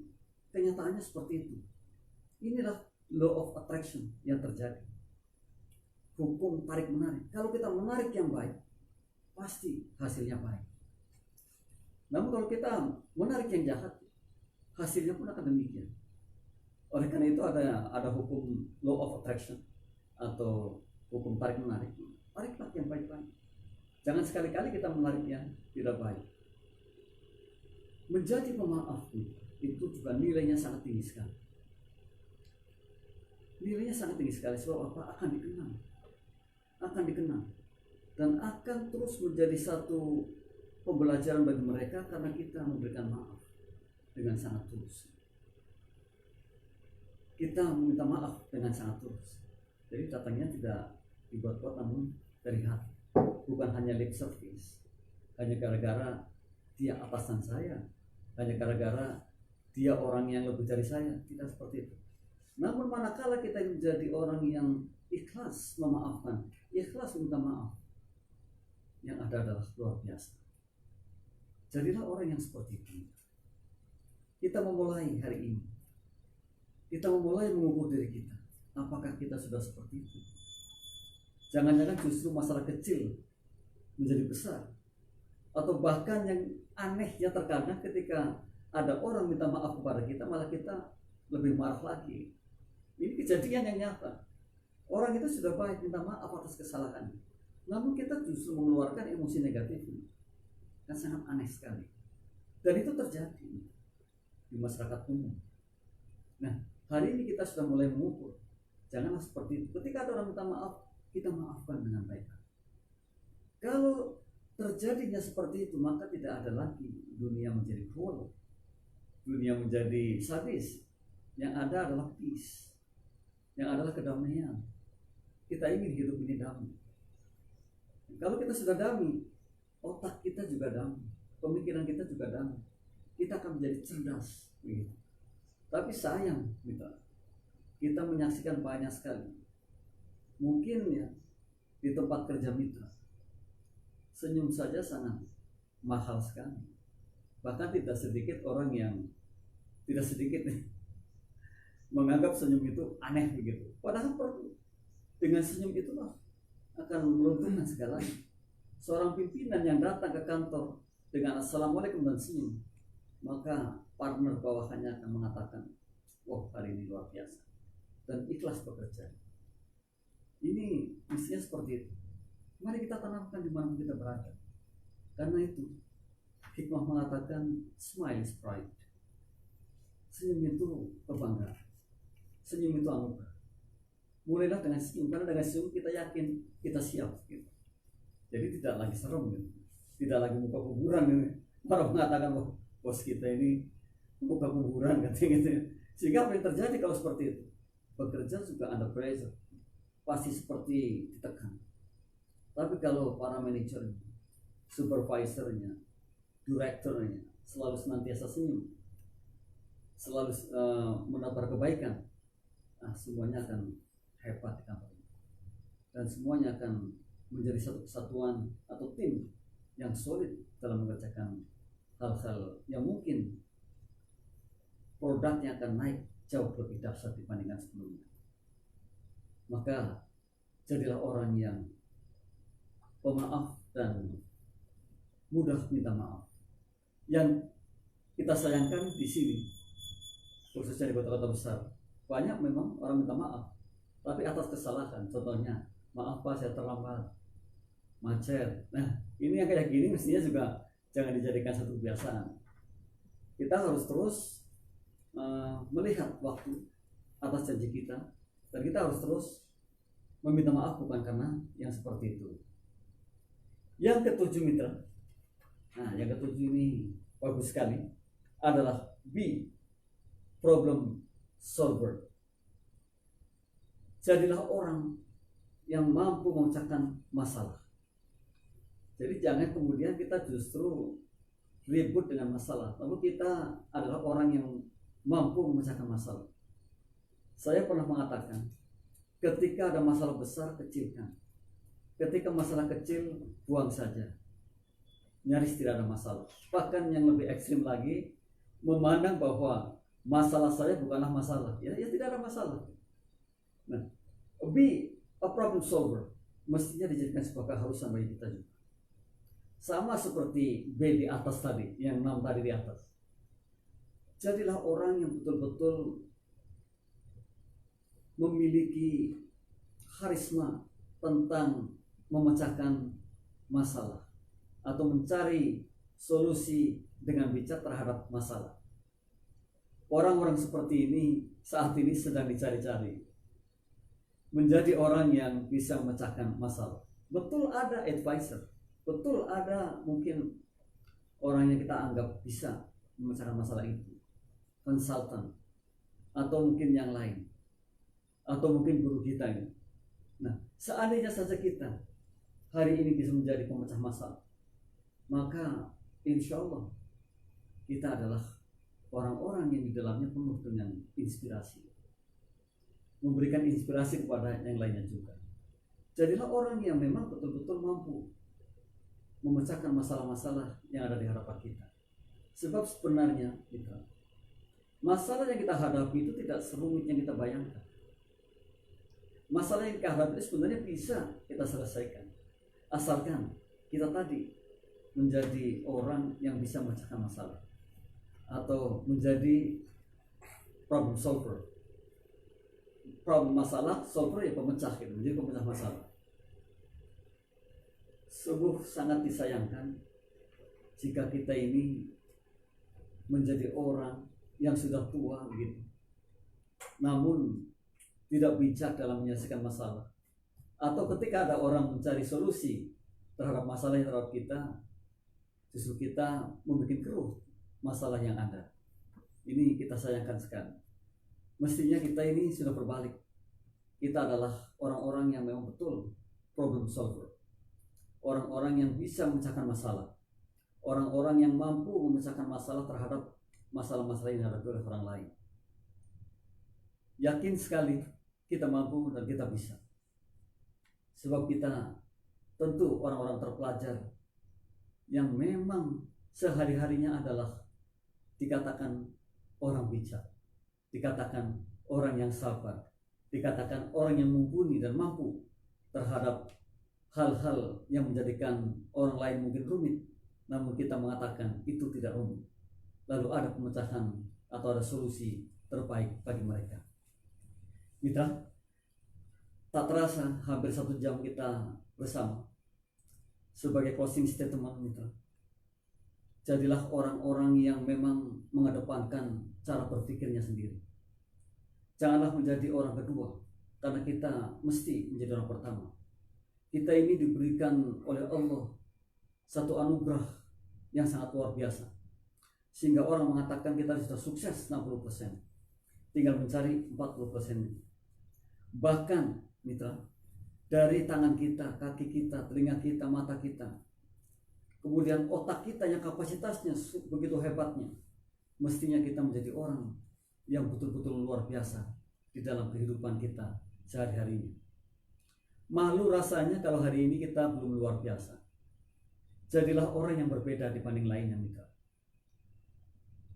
Speaker 1: kenyataannya seperti itu. Inilah law of attraction yang terjadi. Hukum tarik menarik. Kalau kita menarik yang baik, pasti hasilnya baik. Namun kalau kita menarik yang jahat, hasilnya pun akan demikian. Oleh karena itu ada hukum law of attraction atau hukum tarik menarik. Tariklah yang baik-baik. Jangan sekali-kali kita menarik yang tidak baik. Menjadi pemaaf itu juga nilainya sangat tinggi sekali. Nilainya sangat tinggi sekali. Sebab apa? Akan dikenang. Akan dikenang. Dan akan terus menjadi satu pembelajaran bagi mereka karena kita memberikan maaf dengan sangat tulus. Kita meminta maaf dengan sangat tulus. Jadi datangnya tidak dibuat-buat namun dari hati. Bukan hanya lip service. Hanya gara-gara dia atasan saya. Hanya gara-gara dia orang yang lebih dari saya. Tidak seperti itu. Namun manakala kita menjadi orang yang ikhlas memaafkan, ikhlas minta maaf, yang ada adalah luar biasa. Jadilah orang yang seperti itu. Kita memulai hari ini. Kita memulai mengukur diri kita. Apakah kita sudah seperti itu? Jangan-jangan justru masalah kecil menjadi besar. Atau bahkan yang anehnya terkadang ketika ada orang minta maaf kepada kita, malah kita lebih marah lagi. Ini kejadian yang nyata. Orang itu sudah baik minta maaf atas kesalahan, namun kita justru mengeluarkan emosi negatif. Kan sangat aneh sekali. Dan itu terjadi di masyarakat umum. Nah, hari ini kita sudah mulai mengukur. Janganlah seperti itu. Ketika ada orang minta maaf, kita maafkan dengan baik. Kalau terjadinya seperti itu, maka tidak ada lagi dunia menjadi cruel, dunia menjadi sadis. Yang ada adalah peace, yang adalah kedamaian. Kita ingin hidup ini damai. Kalau kita sudah damai, otak kita juga damai, pemikiran kita juga damai. Kita akan menjadi cerdas. Gitu. Tapi sayang, kita menyaksikan banyak sekali. Mungkin ya di tempat kerja mitra, senyum saja sangat mahal sekali. Bahkan tidak sedikit orang yang tidak sedikit menganggap senyum itu aneh begitu. Padahal perlu. Dengan senyum itulah akan melunturkan segalanya. Seorang pimpinan yang datang ke kantor dengan assalamualaikum dan senyum, maka partner bawahannya akan mengatakan, wah hari ini luar biasa, dan ikhlas bekerja. Ini mestinya seperti itu. Mari kita tanamkan di mana kita berada. Karena itu hikmah mengatakan smile is pride. Senyum itu kebanggaan. Senyum itu anugerah. Mulailah dengan senyum, karena dengan senyum kita yakin kita siap. Gitu. Jadi tidak lagi serem, gitu. Tidak lagi muka kuburan. Gitu. Orang mengatakan, oh, bos kita ini muka kuburan, katanya gitu. Sehingga apa yang terjadi kalau seperti itu? Bekerja juga under pressure, pasti seperti ditekan. Tapi kalau para manajernya, supervisornya, direkturnya selalu senantiasa senyum, selalu menebar kebaikan, nah, semuanya akan hebat di kantor ini. Dan semuanya akan menjadi satu kesatuan atau tim yang solid dalam mengerjakan hal-hal yang mungkin produknya akan naik jauh lebih dahsyat dibandingkan sebelumnya. Maka jadilah orang yang pemaaf dan mudah minta maaf. Yang kita sayangkan di sini, khususnya di kota-kota besar, banyak memang orang minta maaf, tapi atas kesalahan. Contohnya, maaf Pak, saya terlambat, macet. Nah, ini yang kayak gini mestinya juga jangan dijadikan satu kebiasaan. Kita harus terus melihat waktu atas janji kita, dan kita harus terus meminta maaf bukan karena yang seperti itu. Yang ketujuh mitra, nah yang ketujuh ini bagus sekali, adalah be problem solver. Jadilah orang yang mampu memecahkan masalah. Jadi jangan kemudian kita justru ribut dengan masalah, lalu kita adalah orang yang mampu memecahkan masalah. Saya pernah mengatakan, ketika ada masalah besar, kecilkan. Ketika masalah kecil, buang saja. Nyaris tidak ada masalah. Bahkan yang lebih ekstrim lagi, memandang bahwa masalah saya bukanlah masalah. Ya tidak ada masalah. Nah, be a problem solver mestinya dijadikan sebuah keharusan bagi kita juga. Sama seperti B di atas tadi, yang 6 tadi di atas. Jadilah orang yang betul-betul memiliki karisma tentang memecahkan masalah atau mencari solusi dengan bijak terhadap masalah. Orang-orang seperti ini saat ini sedang dicari-cari. Menjadi orang yang bisa memecahkan masalah. Betul ada advisor. Betul ada mungkin orang yang kita anggap bisa memecahkan masalah itu, konsultan, atau mungkin yang lain, atau mungkin guru kita ini. Nah, seandainya saja kita hari ini bisa menjadi pemecah masalah, maka insya Allah kita adalah orang-orang yang di dalamnya penuh dengan inspirasi, memberikan inspirasi kepada yang lainnya juga. Jadilah orang yang memang betul-betul mampu memecahkan masalah-masalah yang ada di hadapan kita. Sebab sebenarnya masalah yang kita hadapi itu tidak serumit yang kita bayangkan. Masalah yang kita hadapi itu sebenarnya bisa kita selesaikan, asalkan kita tadi menjadi orang yang bisa memecahkan masalah atau menjadi problem solver. Problem masalah, solver ya pemecah gitu, menjadi pemecah masalah. Sungguh sangat disayangkan jika kita ini menjadi orang yang sudah tua begitu, namun tidak bijak dalam menyelesaikan masalah. Atau ketika ada orang mencari solusi terhadap masalah yang terhadap kita, justru kita membuat keruh masalah yang ada. Ini kita sayangkan sekali. Mestinya kita ini sudah berbalik. Kita adalah orang-orang yang memang betul problem solver. Orang-orang yang bisa memecahkan masalah, orang-orang yang mampu memecahkan masalah terhadap masalah-masalah yang dihadapi oleh orang lain. Yakin sekali kita mampu dan kita bisa. Sebab kita tentu orang-orang terpelajar yang memang sehari-harinya adalah dikatakan orang bijak, dikatakan orang yang sabar, dikatakan orang yang mumpuni dan mampu terhadap hal-hal yang menjadikan orang lain mungkin rumit, namun kita mengatakan itu tidak rumit. Lalu ada pemecahan atau ada solusi terbaik bagi mereka. Mitra, tak terasa hampir 1 jam kita bersama. Sebagai closing statement, mitra, jadilah orang-orang yang memang mengedepankan cara berpikirnya sendiri. Janganlah menjadi orang kedua, karena kita mesti menjadi orang pertama. Kita ini diberikan oleh Allah satu anugerah yang sangat luar biasa, sehingga orang mengatakan kita sudah sukses 60%, tinggal mencari 40%. Bahkan mitra, dari tangan kita, kaki kita, telinga kita, mata kita, kemudian otak kita yang kapasitasnya begitu hebatnya, mestinya kita menjadi orang yang betul-betul luar biasa di dalam kehidupan kita sehari-hari ini. Malu rasanya kalau hari ini kita belum luar biasa. Jadilah orang yang berbeda dibanding lainnya, mitra.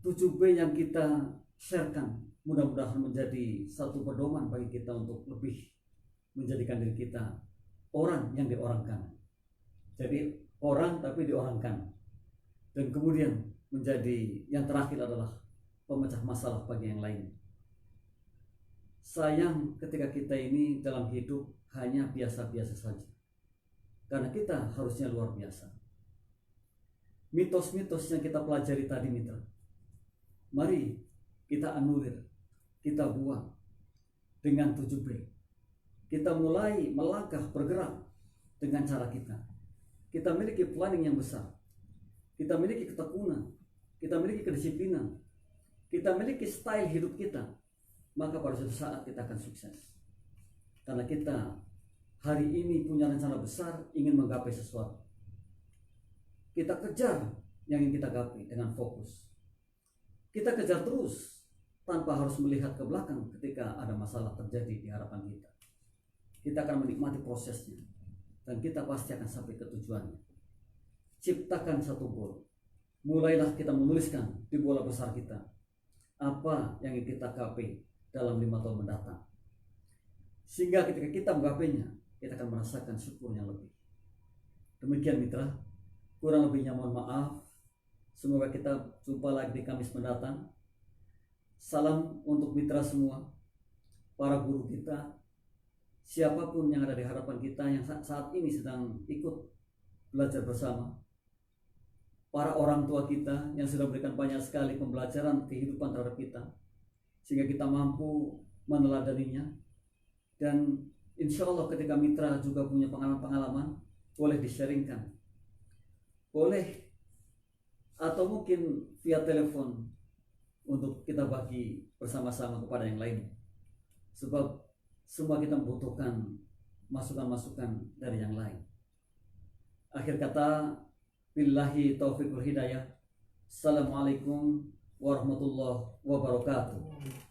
Speaker 1: 7B yang kita sharekan mudah-mudahan menjadi satu pedoman bagi kita untuk lebih menjadikan diri kita orang yang diorangkan. Jadi orang tapi diorangkan. Dan kemudian menjadi yang terakhir adalah pemecah masalah bagi yang lain. Sayang ketika kita ini dalam hidup hanya biasa-biasa saja, karena kita harusnya luar biasa. Mitos-mitos yang kita pelajari tadi, mitra, mari kita anulir, kita buang dengan 7B. Kita mulai melangkah bergerak dengan cara kita. Kita memiliki planning yang besar, kita memiliki ketekunan, kita memiliki kedisiplinan, kita miliki style hidup kita, maka pada suatu saat kita akan sukses. Karena kita hari ini punya rencana besar, ingin menggapai sesuatu. Kita kejar yang ingin kita gapai dengan fokus. Kita kejar terus tanpa harus melihat ke belakang ketika ada masalah terjadi di hadapan kita. Kita akan menikmati prosesnya dan kita pasti akan sampai ke tujuannya. Ciptakan satu goal. Mulailah kita menuliskan di bola besar kita apa yang ingin kita gapai dalam 5 tahun mendatang. Sehingga ketika kita menggapainya, kita akan merasakan syukur yang lebih. Demikian mitra, kurang lebihnya mohon maaf. Semoga kita jumpa lagi di Kamis mendatang. Salam untuk mitra semua, para guru kita, siapapun yang ada di hadapan kita yang saat ini sedang ikut belajar bersama, para orang tua kita yang sudah memberikan banyak sekali pembelajaran kehidupan terhadap kita, sehingga kita mampu meneladaninya. Dan insya Allah ketika mitra juga punya pengalaman-pengalaman, boleh di-sharingkan, boleh atau mungkin via telepon untuk kita bagi bersama-sama kepada yang lain. Sebab semua kita membutuhkan masukan-masukan dari yang lain. Akhir kata, billahi taufiq wal hidayah. Assalamualaikum warahmatullahi wabarakatuh.